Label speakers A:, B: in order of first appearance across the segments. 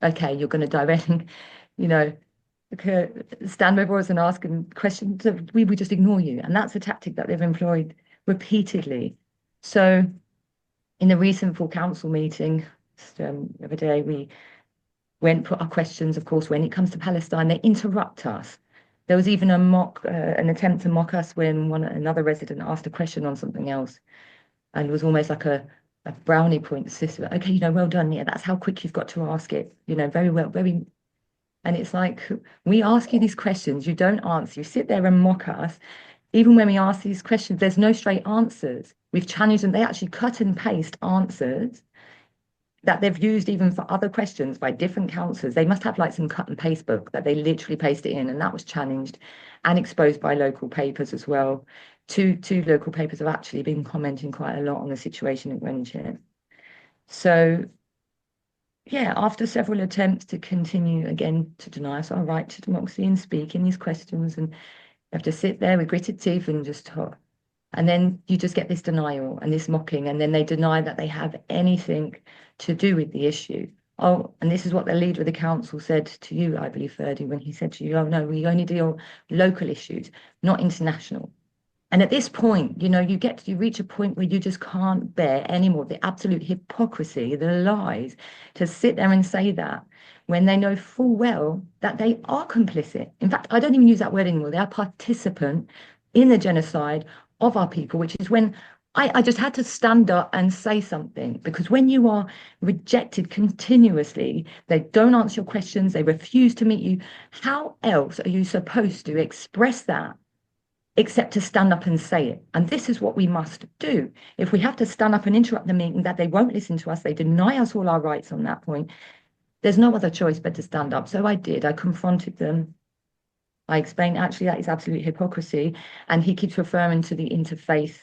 A: okay, you're going to direct, you know, stand before us and ask questions, we would just ignore you. And that's a tactic that they've employed repeatedly. So in the recent full council meeting, the other day, we went put our questions. Of course, when it comes to Palestine, they interrupt us. There was even an attempt to mock us when another resident asked a question on something else, and it was almost like a brownie point system. Okay, well done. Yeah, that's how quick you've got to ask it. Very well, very. And it's like, we ask you these questions, you don't answer. You sit there and mock us. Even when we ask these questions, there's no straight answers. We've challenged them. They actually cut and paste answers that they've used even for other questions by different councillors. They must have like some cut and paste book that they literally paste it in, and that was challenged and exposed by local papers as well. Two local papers have actually been commenting quite a lot on the situation at Greenwich. So yeah, after several attempts to continue again to deny us our right to democracy and speak in these questions, and you have to sit there with gritted teeth and just talk. And then you just get this denial and this mocking, and then they deny that they have anything to do with the issue. Oh, and this is what the leader of the council said to you, I believe, Ferdy, when he said to you, oh no, we only deal with local issues, not international. And at this point, you reach a point where you just can't bear anymore the absolute hypocrisy, the lies, to sit there and say that when they know full well that they are complicit. In fact, I don't even use that word anymore. They are participant in the genocide of our people, which is when I just had to stand up and say something, because when you are rejected continuously, they don't answer your questions, they refuse to meet you. How else are you supposed to express that except to stand up and say it? And this is what we must do. If we have to stand up and interrupt the meeting, that they won't listen to us, they deny us all our rights on that point, there's no other choice but to stand up. So I did. I confronted them. I explained, actually, that is absolute hypocrisy. And he keeps referring to the interfaith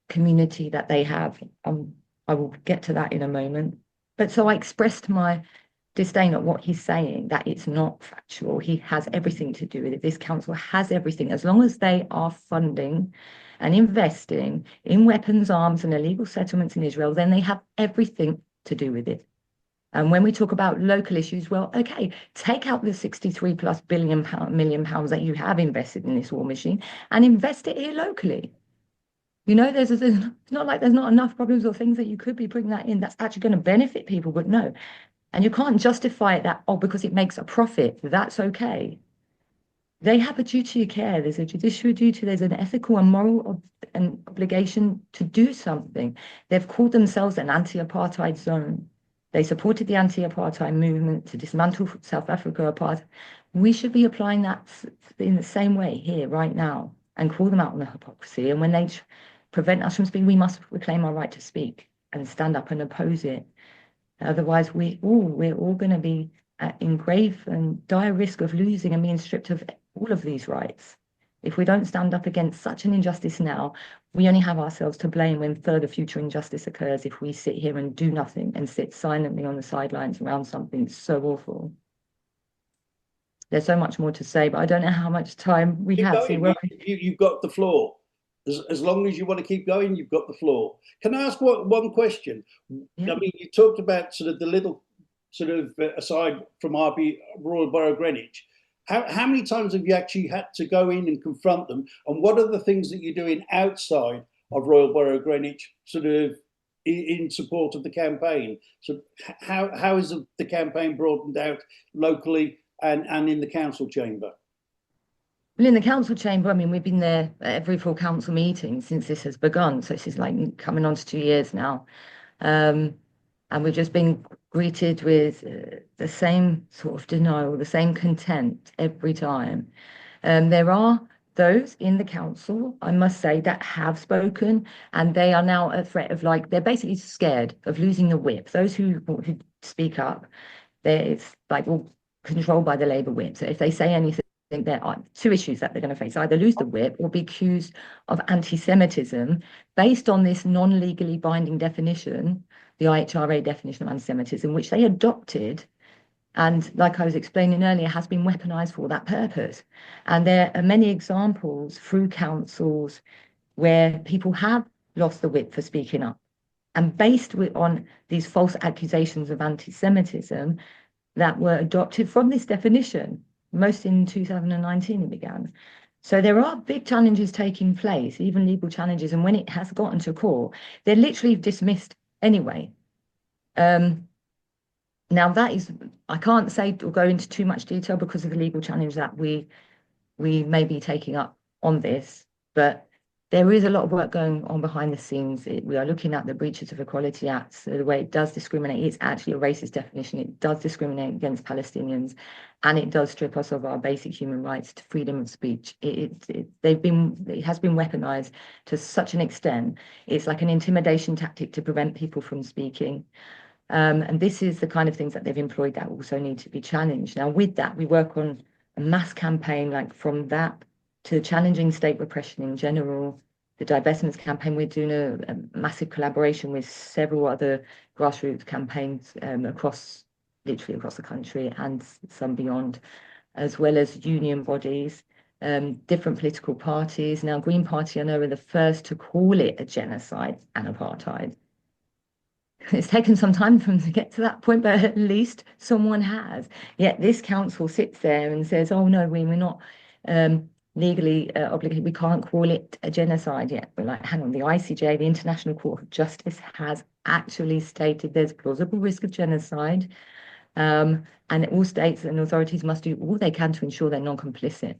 A: community that they have. I will get to that in a moment. But so I expressed my disdain at what he's saying, that it's not factual. He has everything to do with it. This council has everything. As long as they are funding and investing in weapons, arms, and illegal settlements in Israel, then they have everything to do with it. And when we talk about local issues, well, okay, take out the 63 plus million pounds that you have invested in this war machine and invest it here locally. It's not like there's not enough problems or things that you could be putting that in that's actually going to benefit people, but no. And you can't justify it that, because it makes a profit, that's okay. They have a duty of care. There's a judicial duty. There's an ethical and moral and obligation to do something. They've called themselves an anti-apartheid zone. They supported the anti-apartheid movement to dismantle South Africa apartheid. We should be applying that in the same way here, right now, and call them out on the hypocrisy. And when they prevent us from speaking, we must reclaim our right to speak and stand up and oppose it. Otherwise, we're all going to be in grave and dire risk of losing and being stripped of all of these rights. If we don't stand up against such an injustice now, we only have ourselves to blame when further future injustice occurs, if we sit here and do nothing and sit silently on the sidelines around something so awful. There's so much more to say, but I don't know how much time we
B: Keep
A: have. So
B: going. You've got the floor. As long as you want to keep going, you've got the floor. Can I ask one question?
A: yeah.
B: I mean, you talked about sort of the little sort of aside from RB Royal Borough of Greenwich. How many times have you actually had to go in and confront them? And what are the things that you're doing outside of Royal Borough of Greenwich, sort of in support of the campaign? So how is the campaign broadened out locally and in the council chamber?
A: Well, in the council chamber, I mean, we've been there at every full council meeting since this has begun. So this is like coming on to 2 years now. And we've just been greeted with the same sort of denial, the same contempt every time. There are those in the council, I must say, that have spoken, and they are now a threat of, like, they're basically scared of losing the whip. Those who speak up, it's like, well, controlled by the Labour whip. So if they say anything, there are two issues that they're going to face: either lose the whip or be accused of anti-Semitism based on this non-legally binding definition, the IHRA definition of anti-Semitism, which they adopted, and like I was explaining earlier, has been weaponized for that purpose. And there are many examples through councils where people have lost the whip for speaking up. And based on these false accusations of anti-Semitism, that were adopted from this definition. Most in 2019 it began. So there are big challenges taking place, even legal challenges. And when it has gotten to court, they're literally dismissed anyway. Now that is, I can't say or go into too much detail because of the legal challenge that we may be taking up on this, but there is a lot of work going on behind the scenes. We are looking at the breaches of Equality Acts, the way it does discriminate. It's actually a racist definition. It does discriminate against Palestinians, and it does strip us of our basic human rights to freedom of speech. It has been weaponized to such an extent. It's like an intimidation tactic to prevent people from speaking. And this is the kind of things that they've employed that also need to be challenged. Now, with that, we work on a mass campaign, like from that to challenging state repression in general. The divestments campaign, we're doing a massive collaboration with several other grassroots campaigns literally across the country and some beyond, as well as union bodies, different political parties. Now, Green Party, I know, are the first to call it a genocide and apartheid. It's taken some time for them to get to that point, but at least someone has. Yet this council sits there and says, oh, no, we're not legally obligated. We can't call it a genocide yet. We're like, hang on, the ICJ, the International Court of Justice, has actually stated there's plausible risk of genocide. And all states and authorities must do all they can to ensure they're non-complicit.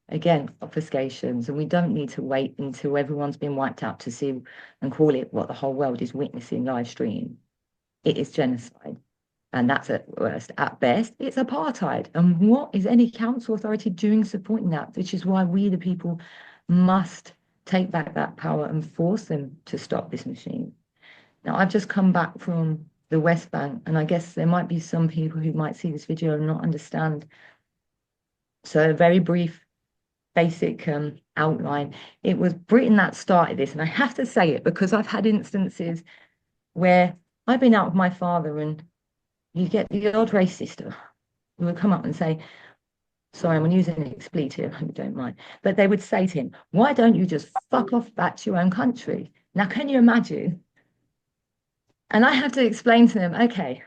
A: Again, obfuscations, and we don't need to wait until everyone's been wiped out to see and call it what the whole world is witnessing live stream. It is genocide, and that's at worst. At best, it's apartheid. And what is any council authority doing supporting that? Which is why we, the people, must take back that power and force them to stop this machine. Now, I've just come back from the West Bank, and I guess there might be some people who might see this video and not understand. So a very brief basic outline. It was Britain that started this, and I have to say it because I've had instances where I've been out with my father and you get the odd racist who would come up and say, sorry, I'm using an expletive, I hope you don't mind, but they would say to him, why don't you just fuck off back to your own country? Now, can you imagine? And I have to explain to them, okay,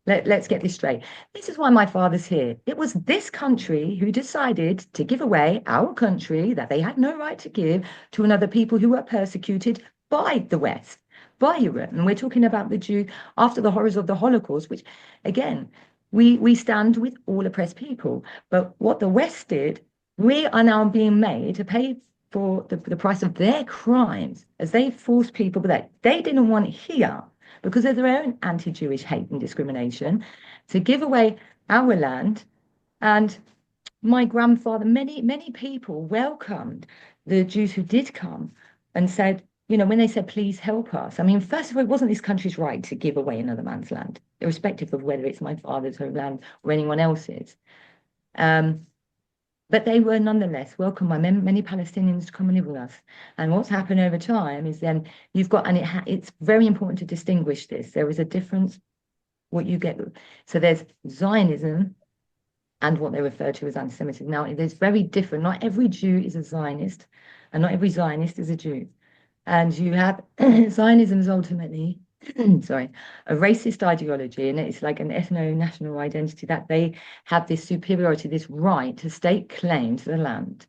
A: let's get this straight. This is why my father's here. It was this country who decided to give away our country that they had no right to give to another people who were persecuted by the West, by Europe. And we're talking about the Jew after the horrors of the Holocaust, which, again, we stand with all oppressed people. But what the West did, we are now being made to pay for the price of their crimes as they forced people that they didn't want here, because of their own anti-Jewish hate and discrimination, to give away our land. And my grandfather, many people welcomed the Jews who did come and said, you know, when they said, please help us. I mean, first of all, it wasn't this country's right to give away another man's land, irrespective of whether it's my father's homeland or anyone else's. But they were nonetheless welcomed by many Palestinians to come and live with us. And what's happened over time is then you've got, and it's very important to distinguish this. There is a difference, what you get. So there's Zionism and what they refer to as anti-Semitism. Now, there's very different. Not every Jew is a Zionist, and not every Zionist is a Jew. And you have, Zionism is ultimately, sorry, a racist ideology, and it's like an ethno-national identity that they have this superiority, this right to stake claim to the land.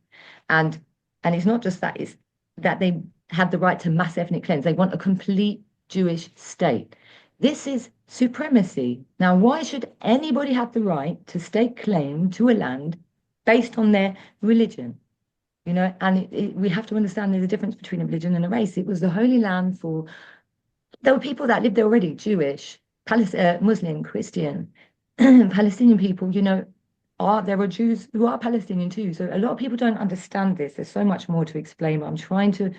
A: And it's not just that, it's that they have the right to mass ethnic cleanse. They want a complete Jewish state. This is supremacy. Now, why should anybody have the right to stake claim to a land based on their religion? You know, and we have to understand there's a difference between a religion and a race. It was the Holy Land for, there were people that lived there already, Jewish, Muslim, Christian, Palestinian people, you know, there are Jews who are Palestinian too. So a lot of people don't understand this. There's so much more to explain, but I'm trying to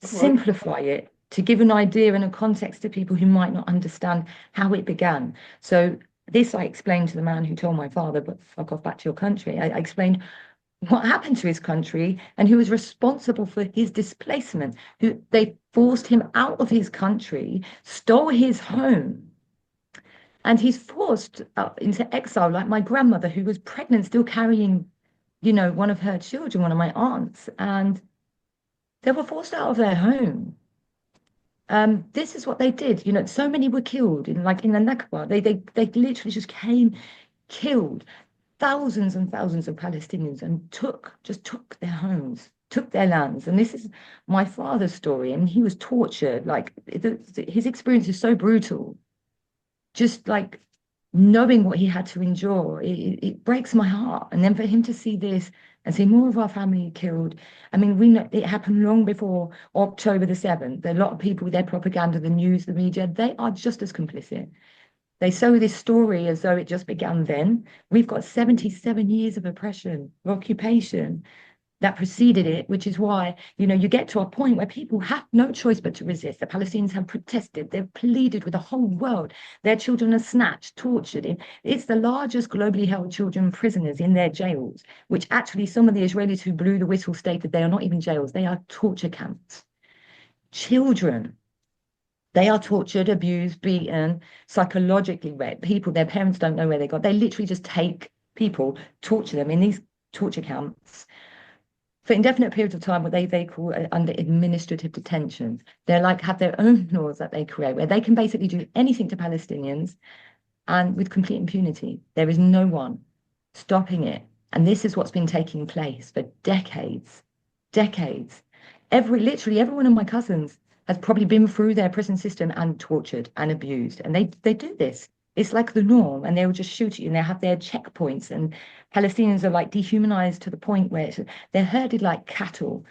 A: simplify it to give an idea and a context to people who might not understand how it began. So this I explained to the man who told my father, but fuck off back to your country. I explained what happened to his country and who was responsible for his displacement, who they forced him out of his country, stole his home, and he's forced into exile, like my grandmother, who was pregnant, still carrying, you know, one of her children, one of my aunts, and they were forced out of their home. This is what they did. So many were killed in the Nakba. They literally just came, killed thousands and thousands of Palestinians and took their homes, took their lands. And this is my father's story, and he was tortured. Like his experience is so brutal. Just like knowing what he had to endure, it breaks my heart. And then for him to see this and see more of our family killed. I mean, we know it happened long before October the 7th. A lot of people with their propaganda, the news, the media, they are just as complicit. They sow this story as though it just began then. We've got 77 years of oppression, of occupation that preceded it, which is why, you get to a point where people have no choice but to resist. The Palestinians have protested, they've pleaded with the whole world. Their children are snatched, tortured. It's the largest globally held children prisoners in their jails, which actually some of the Israelis who blew the whistle stated they are not even jails, they are torture camps. Children. They are tortured, abused, beaten, psychologically raped. People, their parents don't know where they got. They literally just take people, torture them in these torture camps for indefinite periods of time, what they call under administrative detention. They're like have their own laws that they create where they can basically do anything to Palestinians and with complete impunity. There is no one stopping it. And this is what's been taking place for decades, decades. Literally every one of my cousins has probably been through their prison system and tortured and abused. And they do this. It's like the norm, and they will just shoot at you, and they have their checkpoints. And Palestinians are like dehumanized to the point where they're herded like cattle.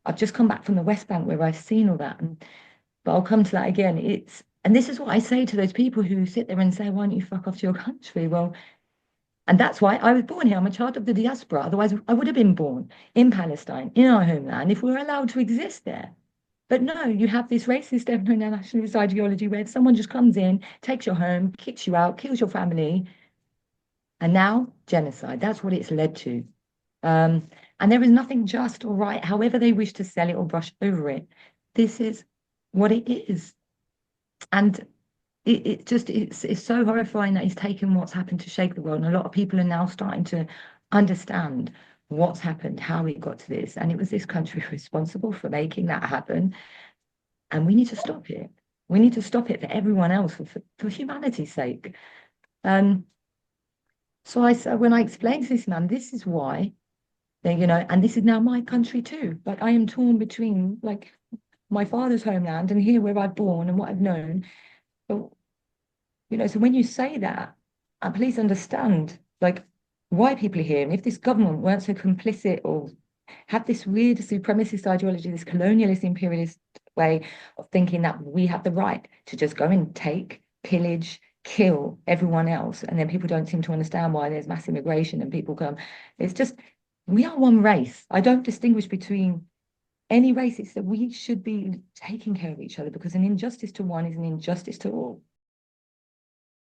A: I've just come back from the West Bank where I've seen all that, but I'll come to that again. And this is what I say to those people who sit there and say, "Why don't you fuck off to your country?" Well, and that's why I was born here. I'm a child of the diaspora. Otherwise, I would have been born in Palestine, in our homeland, if we were allowed to exist there. But no, you have this racist ethno-nationalist ideology where someone just comes in, takes your home, kicks you out, kills your family, and now genocide. That's what it's led to. And there is nothing just or right, however they wish to sell it or brush over it. This is what it is. And it's so horrifying that it's taken what's happened to shake the world. And a lot of people are now starting to understand what's happened, how we got to this. And it was this country responsible for making that happen. And we need to stop it. We need to stop it for everyone else, for humanity's sake. So when I explained to this man, this is why, and this is now my country too. Like I am torn between like my father's homeland and here where I've born and what I've known. But, so when you say that, please understand like why people are here. And if this government weren't so complicit or had this weird supremacist ideology, this colonialist imperialist way of thinking that we have the right to just go and take, pillage, kill everyone else. And then people don't seem to understand why there's mass immigration and people come. It's just, we are one race. I don't distinguish between any race. It's that we should be taking care of each other because an injustice to one is an injustice to all.